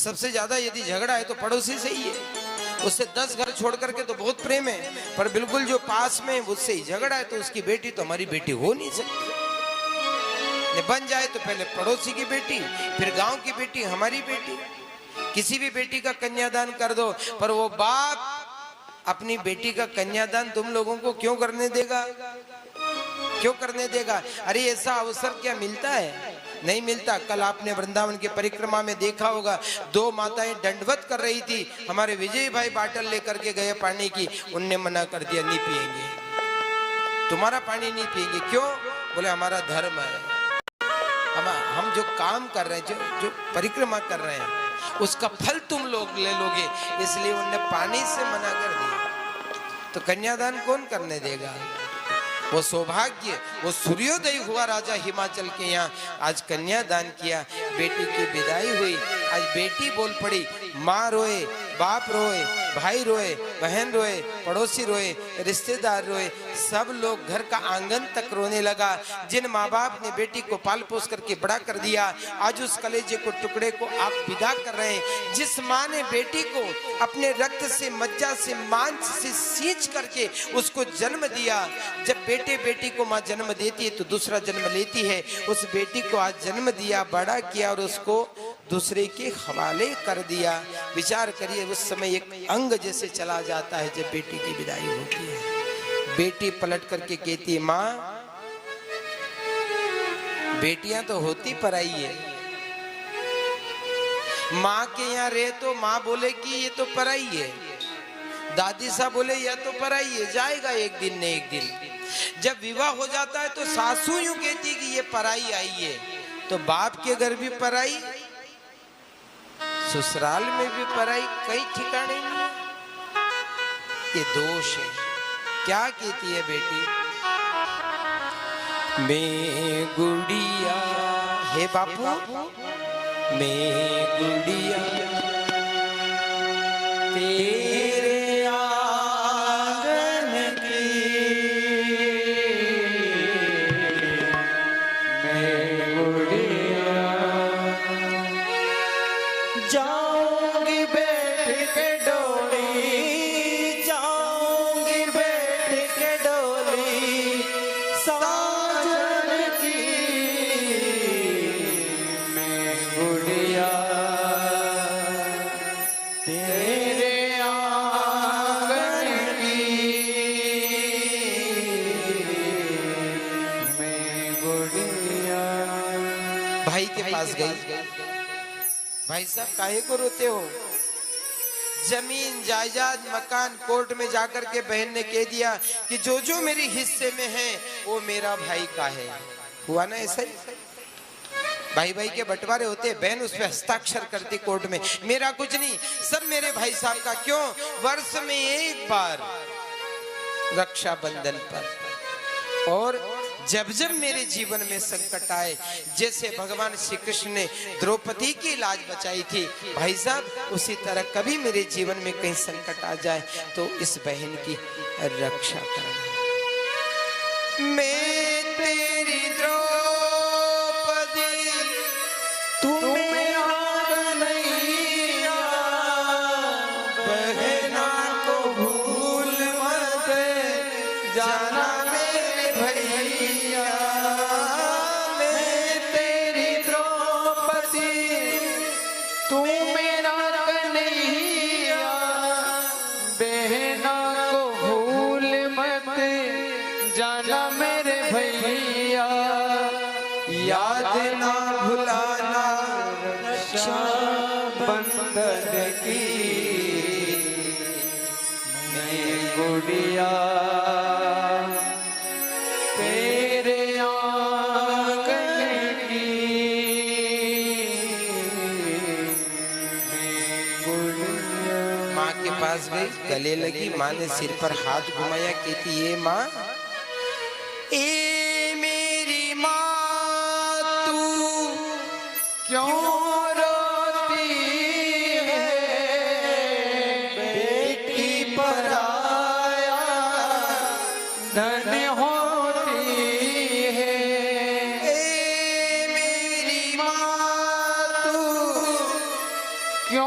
सबसे ज्यादा यदि झगड़ा है तो पड़ोसी से ही है, उससे 10 घर छोड़ करके तो बहुत प्रेम है, पर बिल्कुल जो पास में उससे ही झगड़ा है तो उसकी बेटी तो हमारी बेटी हो नहीं सकती। बन जाए तो पहले पड़ोसी की बेटी, फिर गांव की बेटी, हमारी बेटी। किसी भी बेटी का कन्यादान कर दो, पर वो बाप अपनी बेटी का कन्यादान तुम लोगों को क्यों करने देगा? क्यों करने देगा? अरे ऐसा अवसर क्या मिलता है? नहीं मिलता। कल आपने वृंदावन की परिक्रमा में देखा होगा, 2 माताएं दंडवत कर रही थी, हमारे विजय भाई बाटल लेकर के गए पानी की, उनने मना कर दिया, नहीं पिएंगे, तुम्हारा पानी नहीं पिएंगे। क्यों? बोले हमारा धर्म है, हम जो काम कर रहे हैं, जो परिक्रमा कर रहे हैं, उसका फल तुम लोग ले लोगे, इसलिए उन्होंने पानी से मना कर दिया। तो कन्यादान कौन करने देगा? वो सौभाग्य, वो सूर्योदय हुआ राजा हिमाचल के यहाँ, आज कन्यादान किया, बेटी की विदाई हुई। आज बेटी बोल पड़ी, माँ रोए, बाप रोए, भाई रोए, बहन रोए, पड़ोसी रोए, रिश्तेदार रोए, सब लोग, घर का आंगन तक रोने लगा। जिन माँ बाप ने बेटी को पाल पोस करके बड़ा कर दिया, आज उस कलेजे को, टुकड़े को आप विदा कर रहे हैं। जिस माँ ने बेटी को अपने रक्त से, मज्जा से, मांस से सींच करके उसको जन्म दिया, जब बेटे बेटी को माँ जन्म देती है तो दूसरा जन्म लेती है, उस बेटी को आज जन्म दिया, बड़ा किया और उसको दूसरे के हवाले कर दिया। विचार करिए, उस समय एक अंग जैसे चला जाता है जब बेटी की विदाई होती है। बेटी पलट करके कहती है, माँ बेटियां तो होती पराई है। माँ के यहाँ रहे तो माँ बोले कि ये तो पराई है, दादी साहब बोले यह तो पराई है, जाएगा एक दिन न एक दिन। जब विवाह हो जाता है तो सासू यूं कहती कि ये पराई आई है, तो बाप के घर भी पराई, ससुराल में भी पराई, कई ठिकाने नहीं। ये दोष है। क्या कहती है बेटी? मैं गुड़िया, हे बापू, मैं गुड़िया तेरे आंगन की, मैं गुड़िया जाऊंगी बैठ के डोली, जाऊंगी बैठ के डोली साजन की, मैं गुड़िया तेरे आंगन की, मैं गुड़िया। भाई के पास गई, भाई साहब काहे को रोते हो? जमीन जायदाद मकान कोर्ट में जाकर के बहन ने कह दिया कि जो जो मेरे हिस्से में है वो मेरा भाई का है। हुआ ना ऐसा ही? भाई भाई के बंटवारे होते, बहन उस पर हस्ताक्षर करती कोर्ट में, मेरा कुछ नहीं, सब मेरे भाई साहब का। क्यों? वर्ष में एक बार रक्षाबंधन पर, और जब जब मेरे जीवन में संकट आए, जैसे भगवान श्री कृष्ण ने द्रौपदी की लाज बचाई थी भाई साहब, उसी तरह कभी मेरे जीवन में कहीं संकट आ जाए तो इस बहन की रक्षा करना। मैं तेरी द्रौपदी, तू मेरा नैया, बहना को भूल मत जाना मेरे भैया। मैं तेरी द्रौपदी, तू मेरा कन्हैया, बहना को भूल मत जाना मेरे भैया। याद ना भुलाना रक्षा बंधन की, मैं गुड़िया तेरे आंगन की, मैं गुड़िया। माँ के पास गई, गले लगी, माँ ने सिर पर हाथ घुमाया, कहती ये माँ, ए मेरी माँ तू क्यों रोती है, बेटी पराया धन होती है। ए मेरी माँ तू क्यों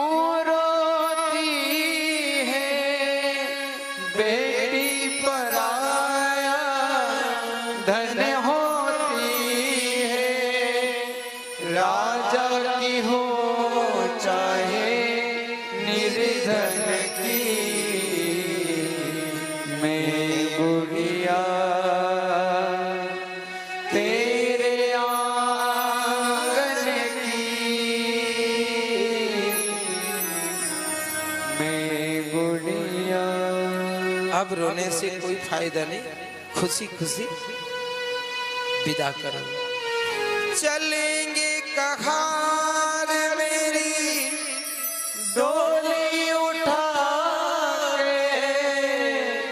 अब रोने से कोई फायदा नहीं, खुशी खुशी विदा करो। चलेंगे कहार मेरी डोली उठा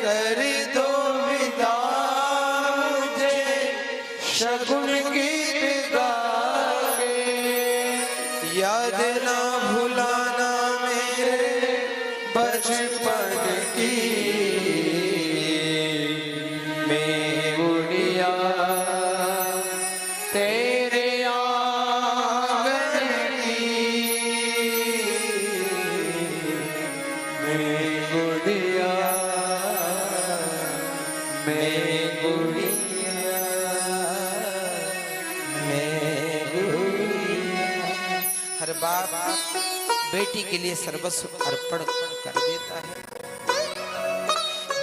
कर दो विदा मुझे शगुन गीत गा के। याद ना भुलाना मेरे बचपन की मैं उड़िया तेरे आंगन की मैं गुड़िया मैं गुड़िया मैं गुड़िया। हर बाप बेटी के लिए सर्वस्व अर्पण कर देता है।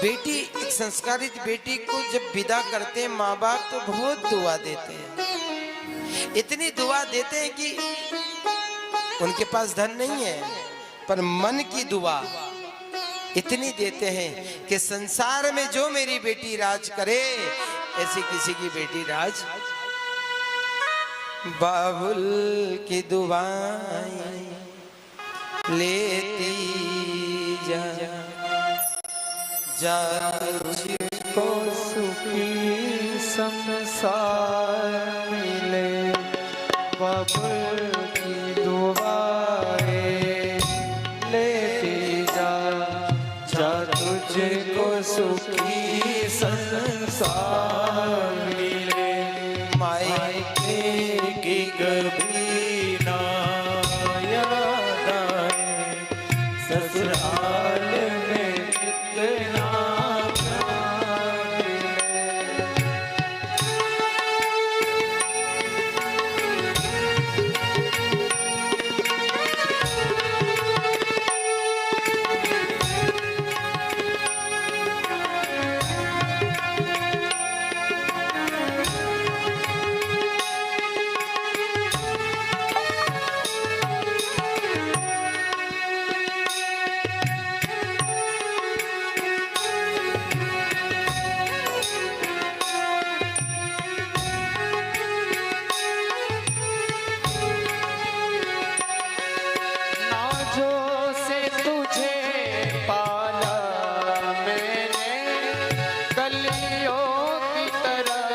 बेटी, एक संस्कारित बेटी को जब विदा करते हैं माँ बाप तो बहुत दुआ देते हैं, इतनी दुआ देते हैं कि उनके पास धन नहीं है पर मन की दुआ इतनी देते हैं कि संसार में जो मेरी बेटी राज करे ऐसी किसी की बेटी राज। बाबुल की दुआएं लेती जा जा तुझको सुखी संसार